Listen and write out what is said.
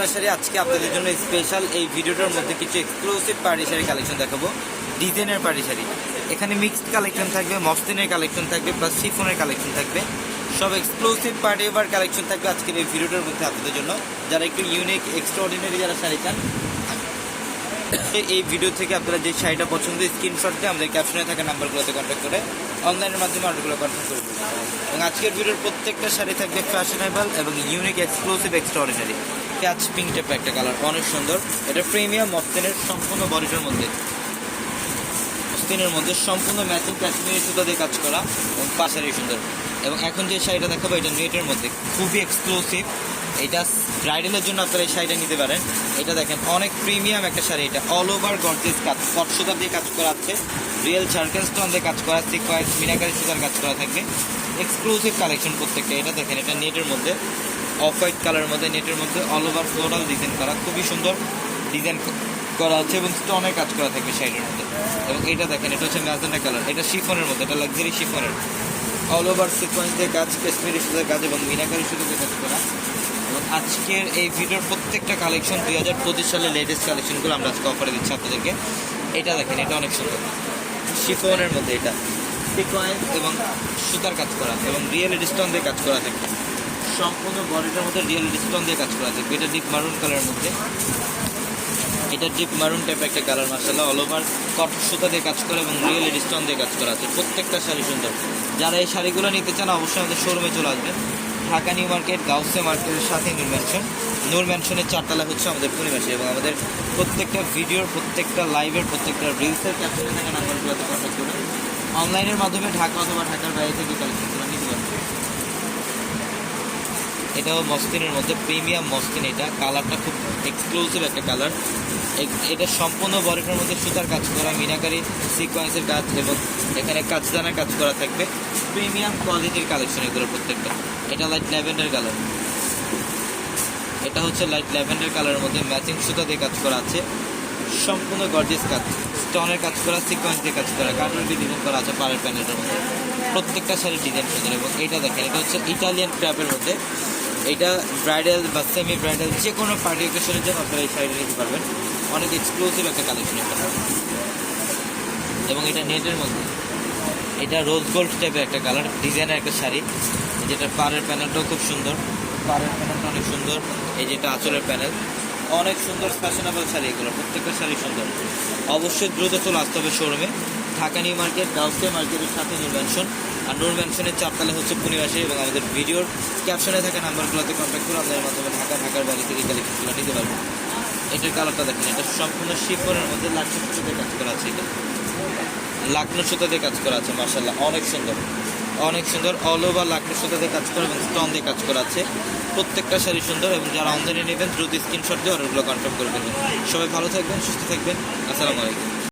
পাবনা শাড়ি আজকে আপনাদের জন্য স্পেশাল এই ভিডিওটার মধ্যে কিছু এক্সক্লুসিভ পার্টি শাড়ি কালেকশন দেখাবো। ডিজাইনের পার্টি শাড়ি, এখানে মিক্সড কালেকশন থাকবে, মসলিনের কালেকশন থাকবে, প্লাস শিফনের কালেকশন থাকবে। সব এক্সক্লুসিভ পার্টি এবার কালেকশন থাকবে আজকের এই ভিডিওটার মধ্যে আপনাদের জন্য। যারা একটু ইউনিক এক্সট্রাঅর্ডিনারি যারা শাড়ি চান, এই ভিডিও থেকে আপনারা যে শাড়িটা পছন্দ স্ক্রিনশট দিয়ে আমাদের ক্যাপশনে থাকা নাম্বারগুলোতে কন্ট্যাক্ট করে অনলাইনের মাধ্যমে অর্ডারগুলো কনফার্ম করে দেবেন। এবং আজকের ভিডিওর প্রত্যেকটা শাড়ি থাকবে ফ্যাশনেবল এবং unique exclusive extraordinary. Catch pink টাইপের একটা কালার, অনেক সুন্দর। এটা প্রিমিয়াম মসলিনের সম্পূর্ণ বডিটার মধ্যে, মসলিনের মধ্যে সম্পূর্ণ ম্যাচিং কাশ্মীরি সুতা দিয়ে কাজ করা এবং পাশারি সুন্দর। এবং এখন যে শাড়িটা দেখাবো এটা নেটের মধ্যে খুবই এক্সক্লুসিভ। এটা ব্রাইডালের জন্য আপনারা এই শাড়িটা নিতে পারেন। এটা দেখেন অনেক প্রিমিয়াম একটা শাড়ি। এটা অল ওভার গর্জিয়াস কাজ, কট সুতা দিয়ে কাজ করা আছে, রিয়েল চার্কেল স্টোন দিয়ে কাজ করা, সিকোয়েন্স মিনাকারি সুতার কাজ করা থাকবে। এক্সক্লুসিভ কালেকশন প্রত্যেকটা। এটা দেখেন এটা নেটের মধ্যে অফ হোয়াইট কালারের মধ্যে, নেটের মধ্যে অল ওভার ফ্লোরাল ডিজাইন করা, খুবই সুন্দর ডিজাইন করা আছে এবং স্টোনের কাজ করা থাকবে শাড়ির মধ্যে। এবং এটা দেখেন এটা হচ্ছে ম্যাজেন্টা কালার, এটা শিফনের মধ্যে, এটা লাক্সারি শিফনের অল ওভার সিকোয়েন্স দিয়ে কাজ, কাশ্মীরি সুতার কাজ এবং মিনাকারি সুতা দিয়ে কাজ করা। এবং আজকের এই ভিডিওর প্রত্যেকটা কালেকশন 2025 সালের লেটেস্ট কালেকশনগুলো আমরা আজকে অফারে দিচ্ছি আপনাদেরকে। এটা দেখেন এটা অনেক সুন্দর শিফনের মধ্যে, এটা সিকোয়েন্স এবং সুতার কাজ করা এবং রিয়েল স্টোন দিয়ে কাজ করা থাকবে। সম্পূর্ণ বডিটার মধ্যে রিয়েল স্টোন দিয়ে কাজ করা থাকবে। এটা ডিপ মারুন কালারের মধ্যে, এটা ডিপ মারুন টাইপের একটা কালার। মাশাআল্লাহ অল ওভার কট সুতা দিয়ে কাজ করা এবং রিয়েল স্টোন দিয়ে কাজ করা আছে। প্রত্যেকটা শাড়ি সুন্দর। যারা এই শাড়িগুলো নিতে চান অবশ্যই আমাদের শোরুমে চলে আসবেন। ঢাকা নিউ মার্কেট, গাউসে মার্কেটের সাথে নূর ম্যানশনের 4 তলা হচ্ছে আমাদের পরিবেশে। এবং আমাদের প্রত্যেকটা ভিডিওর, প্রত্যেকটা লাইভের, প্রত্যেকটা রিলসের ক্যাপশনে থাকা নাম্বারগুলোতে কন্ট্যাক্ট করুন। অনলাইনের মাধ্যমে ঢাকা অথবা ঢাকার বাইরে থেকে কালেকশনগুলো নিতে পারবেন। এটাও মসলিনের মধ্যে প্রিমিয়াম মসলিন। এটা কালারটা খুব এক্সক্লুসিভ একটা কালার। এটা সম্পূর্ণ বডিটার মধ্যে সুতার কাজ করা, মিনাকারি সিকোয়েন্সের কাজ এবং এখানে কাজদানার কাজ করা থাকবে। প্রিমিয়াম কোয়ালিটির কালেকশন এগুলো প্রত্যেকটা। এটা লাইট ল্যাভেন্ডার কালার, এটা হচ্ছে লাইট ল্যাভেন্ডার কালারের মধ্যে ম্যাচিং সুতা দিয়ে কাজ করা আছে। সম্পূর্ণ গর্জিয়াস কাজ, স্টোনের কাজ করা, সিকোয়েন্স দিয়ে কাজ করা, কার্টুন ডিজাইন করা আছে পাড়ের প্যানেলের মধ্যে। প্রত্যেকটা শাড়ির ডিজাইন সুন্দর। এবং এইটা দেখেন এটা হচ্ছে ইটালিয়ান ক্র্যাপের মধ্যে। এটা ব্রাইডাল বা সেমি ব্রাইডাল যে কোনো পার্টি অকেশনের জন্য আপনারা এই শাড়িটা নিতে পারবেন। অনেক এক্সক্লুসিভ একটা কালেকশন এটা। এবং এটা নেটের মধ্যে, এটা রোজ গোল্ড টাইপের একটা কালার, ডিজাইনের একটা শাড়ি। যেটা পাড়ের প্যানেলটাও খুব সুন্দর, পাড়ের প্যানেলটা অনেক সুন্দর। এই যেটা আঁচলের প্যানেল, অনেক সুন্দর ফ্যাশনেবল শাড়ি এগুলো, প্রত্যেকটা শাড়ি সুন্দর। অবশ্যই দ্রুত চলে আসতে হবে শোরুমে। ঢাকা নিউ মার্কেট, গাউসে মার্কেটের সাথে নূর ম্যানশন। আর নূর ম্যানশনের 4 তলা হচ্ছে পূর্ণিমাসে। এবং আমাদের ভিডিওর ক্যাপশনে থাকা নাম্বারগুলোতে কন্ট্যাক্ট করে আপনাদের মাধ্যমে ঢাকার বাইরে থেকে কালেকশনগুলো নিতে পারবেন। এটার কালারটা দেখেন, এটা সম্পূর্ণ শিফনের মধ্যে লাকনো সুতো দিয়ে কাজ করা আছে। এটা লাকনো সুতো দিয়ে কাজ করা আছে। মাশাআল্লাহ অনেক সুন্দর, অনেক সুন্দর। অল ওভার লাকনো সুতো দিয়ে কাজ করা এবং স্টোন দিয়ে কাজ করা আছে। প্রত্যেকটা শাড়ি সুন্দর। এবং যারা অনলাইনে নেবেন দ্রুত স্ক্রিনশট দিয়ে অর্ডারগুলো কনফার্ম করে দেবেন। সবাই ভালো থাকবেন, সুস্থ থাকবেন। আসসালামু আলাইকুম।